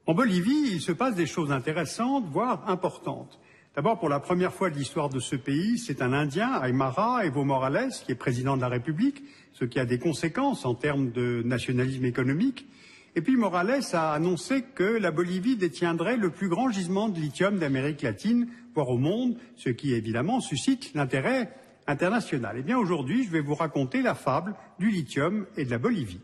En Bolivie, il se passe des choses intéressantes, voire importantes. D'abord, pour la première fois de l'histoire de ce pays, c'est un Indien, Aymara Evo Morales, qui est président de la République, ce qui a des conséquences en termes de nationalisme économique. Et puis Morales a annoncé que la Bolivie détiendrait le plus grand gisement de lithium d'Amérique latine, voire au monde, ce qui évidemment suscite l'intérêt international. Eh bien aujourd'hui, je vais vous raconter la fable du lithium et de la Bolivie.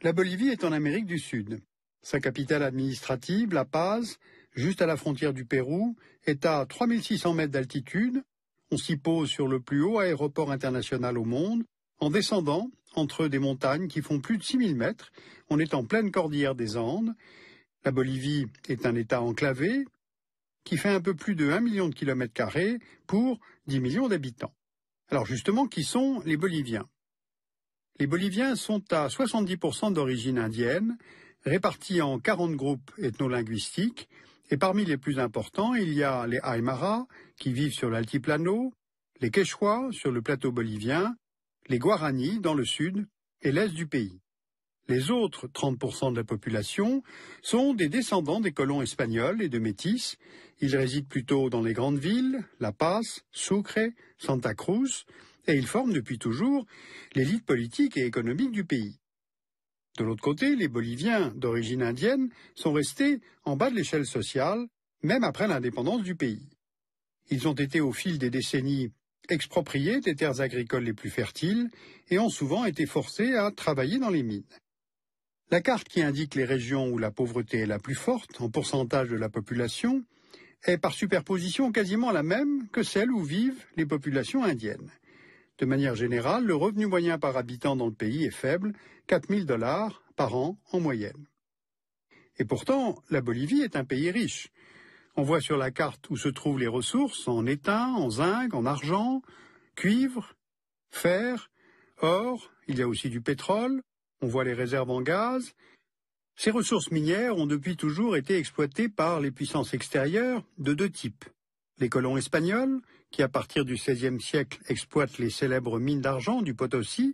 La Bolivie est en Amérique du Sud. Sa capitale administrative, La Paz, juste à la frontière du Pérou, est à 3600 mètres d'altitude. On s'y pose sur le plus haut aéroport international au monde. En descendant entre des montagnes qui font plus de 6000 mètres, on est en pleine cordillère des Andes. La Bolivie est un État enclavé qui fait un peu plus de 1 million de kilomètres carrés pour 10 millions d'habitants. Alors justement, qui sont les Boliviens? Les Boliviens sont à 70% d'origine indienne, répartis en 40 groupes ethno-linguistiques, et parmi les plus importants, il y a les Aymara, qui vivent sur l'altiplano, les Quechua, sur le plateau bolivien, les Guarani, dans le sud et l'est du pays. Les autres 30% de la population sont des descendants des colons espagnols et de métis. Ils résident plutôt dans les grandes villes, La Paz, Sucre, Santa Cruz, et ils forment depuis toujours l'élite politique et économique du pays. De l'autre côté, les Boliviens d'origine indienne sont restés en bas de l'échelle sociale, même après l'indépendance du pays. Ils ont été au fil des décennies expropriés des terres agricoles les plus fertiles et ont souvent été forcés à travailler dans les mines. La carte qui indique les régions où la pauvreté est la plus forte en pourcentage de la population est par superposition quasiment la même que celle où vivent les populations indiennes. De manière générale, le revenu moyen par habitant dans le pays est faible, 4 000 $ par an en moyenne. Et pourtant, la Bolivie est un pays riche. On voit sur la carte où se trouvent les ressources en étain, en zinc, en argent, cuivre, fer, or, il y a aussi du pétrole, on voit les réserves en gaz. Ces ressources minières ont depuis toujours été exploitées par les puissances extérieures de deux types. Les colons espagnols, qui à partir du XVIe siècle exploitent les célèbres mines d'argent du Potosí,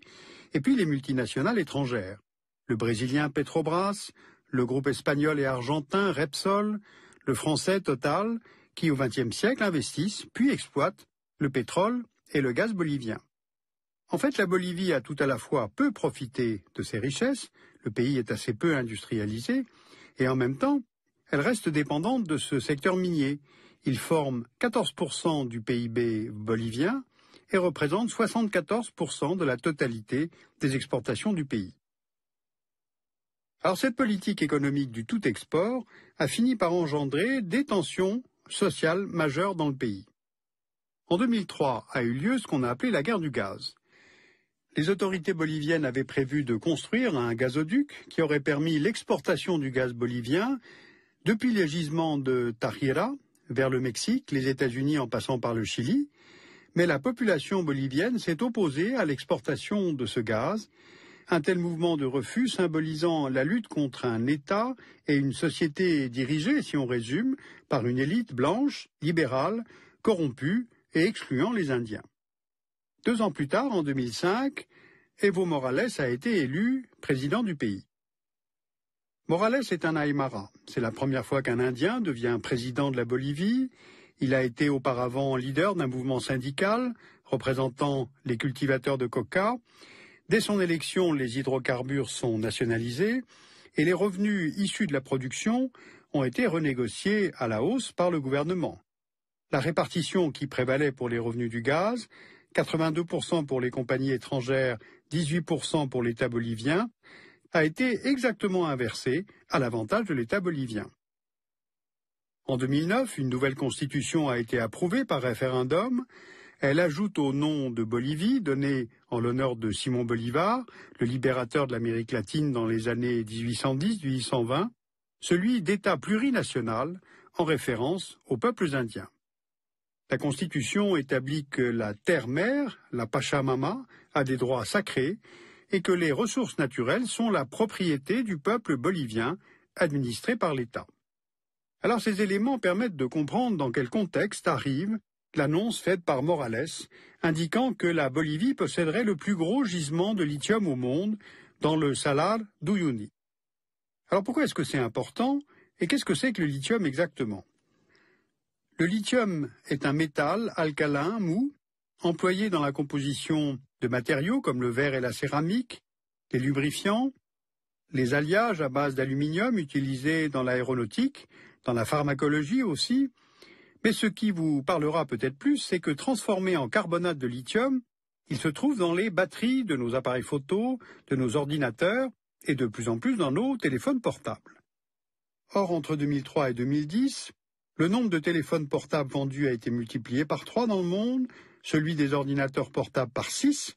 et puis les multinationales étrangères. Le brésilien Petrobras, le groupe espagnol et argentin Repsol, le français Total, qui au XXe siècle investissent puis exploitent le pétrole et le gaz bolivien. En fait, la Bolivie a tout à la fois peu profité de ses richesses, le pays est assez peu industrialisé, et en même temps, elle reste dépendante de ce secteur minier. Il forme 14% du PIB bolivien et représente 74% de la totalité des exportations du pays. Alors cette politique économique du tout export a fini par engendrer des tensions sociales majeures dans le pays. En 2003 a eu lieu ce qu'on a appelé la guerre du gaz. Les autorités boliviennes avaient prévu de construire un gazoduc qui aurait permis l'exportation du gaz bolivien depuis les gisements de Tajira vers le Mexique, les États-Unis en passant par le Chili, mais la population bolivienne s'est opposée à l'exportation de ce gaz, un tel mouvement de refus symbolisant la lutte contre un État et une société dirigée, si on résume, par une élite blanche, libérale, corrompue et excluant les Indiens. 2 ans plus tard, en 2005, Evo Morales a été élu président du pays. Morales est un Aymara. C'est la première fois qu'un Indien devient président de la Bolivie. Il a été auparavant leader d'un mouvement syndical représentant les cultivateurs de coca. Dès son élection, les hydrocarbures sont nationalisés et les revenus issus de la production ont été renégociés à la hausse par le gouvernement. La répartition qui prévalait pour les revenus du gaz, 82% pour les compagnies étrangères, 18% pour l'État bolivien, a été exactement inversée à l'avantage de l'État bolivien. En 2009, une nouvelle constitution a été approuvée par référendum. Elle ajoute au nom de Bolivie, donné en l'honneur de Simon Bolivar, le libérateur de l'Amérique latine dans les années 1810-1820, celui d'État plurinational en référence aux peuples indiens. La Constitution établit que la terre-mère, la Pachamama, a des droits sacrés et que les ressources naturelles sont la propriété du peuple bolivien, administré par l'État. Alors ces éléments permettent de comprendre dans quel contexte arrive l'annonce faite par Morales, indiquant que la Bolivie posséderait le plus gros gisement de lithium au monde dans le Salar d'Uyuni. Alors pourquoi est-ce que c'est important? Et qu'est-ce que c'est que le lithium exactement? Le lithium est un métal alcalin mou, employé dans la composition de matériaux comme le verre et la céramique, les lubrifiants, les alliages à base d'aluminium utilisés dans l'aéronautique, dans la pharmacologie aussi. Mais ce qui vous parlera peut-être plus, c'est que transformé en carbonate de lithium, il se trouve dans les batteries de nos appareils photo, de nos ordinateurs et de plus en plus dans nos téléphones portables. Or, entre 2003 et 2010, le nombre de téléphones portables vendus a été multiplié par 3 dans le monde, celui des ordinateurs portables par 6,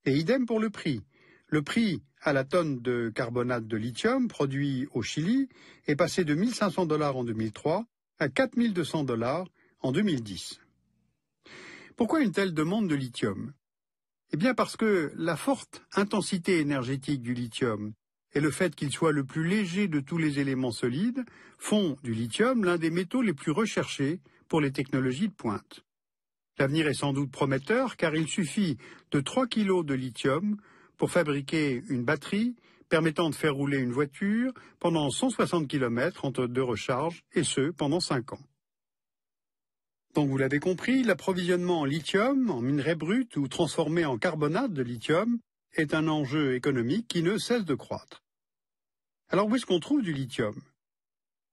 et idem pour le prix. Le prix à la tonne de carbonate de lithium produit au Chili est passé de 1 500 $ en 2003 à 4 200 $ en 2010. Pourquoi une telle demande de lithium? Eh bien parce que la forte intensité énergétique du lithium et le fait qu'il soit le plus léger de tous les éléments solides font du lithium l'un des métaux les plus recherchés pour les technologies de pointe. L'avenir est sans doute prometteur car il suffit de 3 kg de lithium pour fabriquer une batterie permettant de faire rouler une voiture pendant 160 km entre 2 recharges, et ce, pendant 5 ans. Donc vous l'avez compris, l'approvisionnement en lithium, en minerai brut ou transformé en carbonate de lithium, est un enjeu économique qui ne cesse de croître. Alors où est-ce qu'on trouve du lithium?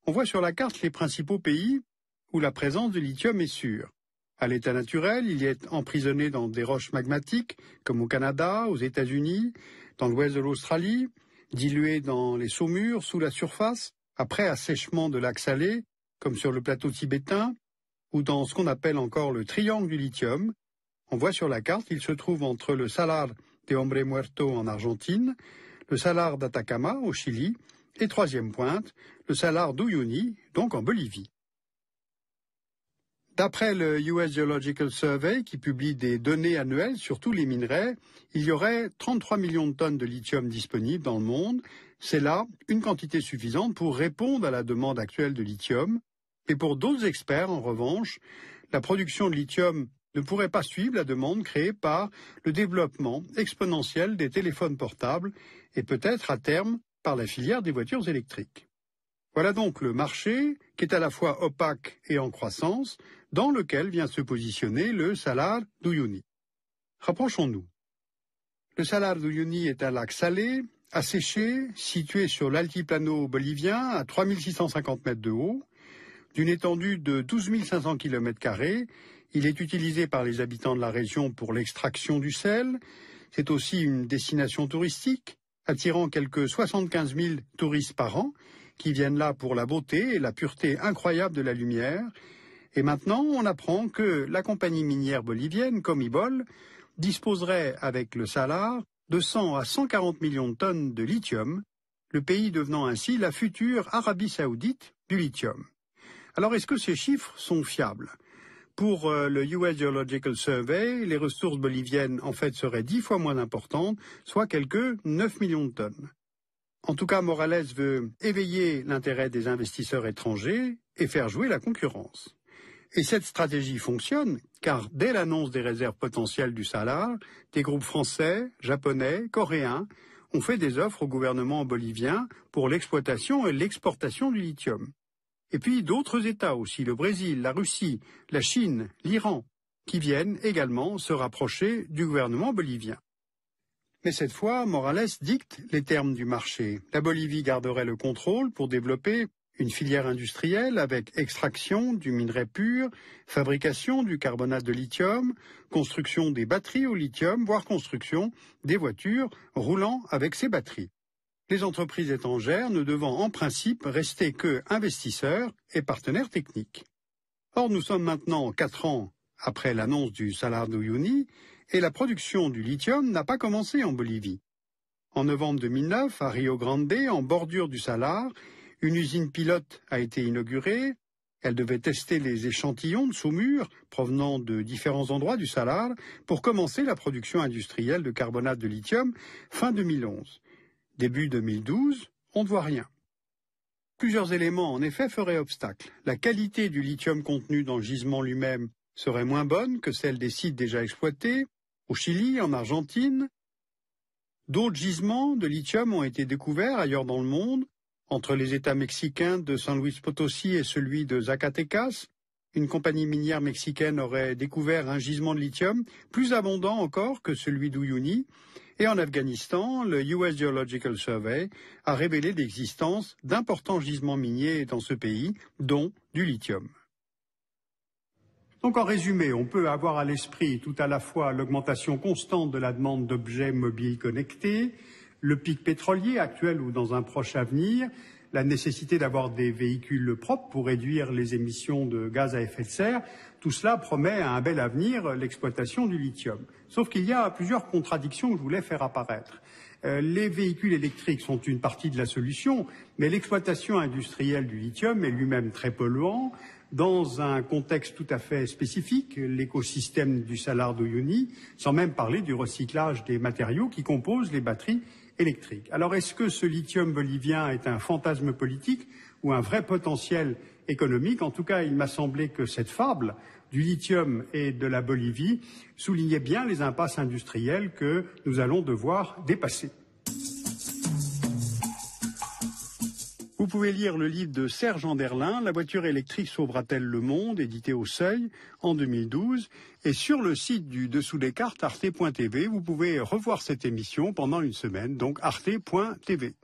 On voit sur la carte les principaux pays où la présence de lithium est sûre. À l'état naturel, il est emprisonné dans des roches magmatiques, comme au Canada, aux États-Unis, dans l'ouest de l'Australie, dilué dans les saumures sous la surface, après assèchement de lacs salés, comme sur le plateau tibétain, ou dans ce qu'on appelle encore le triangle du lithium. On voit sur la carte qu'il se trouve entre le Salar de Hombre Muerto en Argentine, le Salar d'Atacama au Chili, et troisième pointe, le Salar d'Uyuni, donc en Bolivie. D'après le US Geological Survey, qui publie des données annuelles sur tous les minerais, il y aurait 33 millions de tonnes de lithium disponibles dans le monde. C'est là une quantité suffisante pour répondre à la demande actuelle de lithium. Et pour d'autres experts, en revanche, la production de lithium ne pourrait pas suivre la demande créée par le développement exponentiel des téléphones portables et peut-être à terme par la filière des voitures électriques. Voilà donc le marché qui est à la fois opaque et en croissance, dans lequel vient se positionner le Salar d'Uyuni. Rapprochons-nous. Le Salar d'Uyuni est un lac salé, asséché, situé sur l'altiplano bolivien à 3650 mètres de haut, d'une étendue de 12 500 km². Il est utilisé par les habitants de la région pour l'extraction du sel. C'est aussi une destination touristique, attirant quelques 75 000 touristes par an, qui viennent là pour la beauté et la pureté incroyable de la lumière. Et maintenant, on apprend que la compagnie minière bolivienne, Comibol, disposerait avec le Salar de 100 à 140 millions de tonnes de lithium, le pays devenant ainsi la future Arabie saoudite du lithium. Alors, est-ce que ces chiffres sont fiables? Pour le US Geological Survey, les ressources boliviennes en fait seraient 10 fois moins importantes, soit quelques 9 millions de tonnes. En tout cas, Morales veut éveiller l'intérêt des investisseurs étrangers et faire jouer la concurrence. Et cette stratégie fonctionne, car dès l'annonce des réserves potentielles du Salar, des groupes français, japonais, coréens ont fait des offres au gouvernement bolivien pour l'exploitation et l'exportation du lithium. Et puis d'autres États aussi, le Brésil, la Russie, la Chine, l'Iran, qui viennent également se rapprocher du gouvernement bolivien. Mais cette fois, Morales dicte les termes du marché. La Bolivie garderait le contrôle pour développer une filière industrielle avec extraction du minerai pur, fabrication du carbonate de lithium, construction des batteries au lithium, voire construction des voitures roulant avec ces batteries. Les entreprises étrangères ne devant en principe rester que investisseurs et partenaires techniques. Or, nous sommes maintenant 4 ans après l'annonce du Salar d'Uyuni, et la production du lithium n'a pas commencé en Bolivie. En novembre 2009, à Rio Grande, en bordure du Salar, une usine pilote a été inaugurée. Elle devait tester les échantillons de saumure provenant de différents endroits du Salar pour commencer la production industrielle de carbonate de lithium fin 2011. Début 2012, on ne voit rien. Plusieurs éléments, en effet, feraient obstacle. La qualité du lithium contenu dans le gisement lui-même serait moins bonne que celle des sites déjà exploités, au Chili, en Argentine. D'autres gisements de lithium ont été découverts ailleurs dans le monde, entre les États mexicains de San Luis Potosí et celui de Zacatecas. Une compagnie minière mexicaine aurait découvert un gisement de lithium plus abondant encore que celui d'Uyuni. Et en Afghanistan, le US Geological Survey a révélé l'existence d'importants gisements miniers dans ce pays, dont du lithium. Donc en résumé, on peut avoir à l'esprit tout à la fois l'augmentation constante de la demande d'objets mobiles connectés, le pic pétrolier actuel ou dans un proche avenir, la nécessité d'avoir des véhicules propres pour réduire les émissions de gaz à effet de serre. Tout cela promet à un bel avenir l'exploitation du lithium. Sauf qu'il y a plusieurs contradictions que je voulais faire apparaître. Les véhicules électriques sont une partie de la solution, mais l'exploitation industrielle du lithium est lui-même très polluant. Dans un contexte tout à fait spécifique, l'écosystème du salar d'Uyuni, sans même parler du recyclage des matériaux qui composent les batteries électriques. Alors est-ce que ce lithium bolivien est un fantasme politique ou un vrai potentiel économique? En tout cas, il m'a semblé que cette fable du lithium et de la Bolivie soulignait bien les impasses industrielles que nous allons devoir dépasser. Vous pouvez lire le livre de Serge Anderlin, La voiture électrique sauvera-t-elle le monde, édité au Seuil en 2012. Et sur le site du Dessous des cartes, arte.tv, vous pouvez revoir cette émission pendant une semaine, donc arte.tv.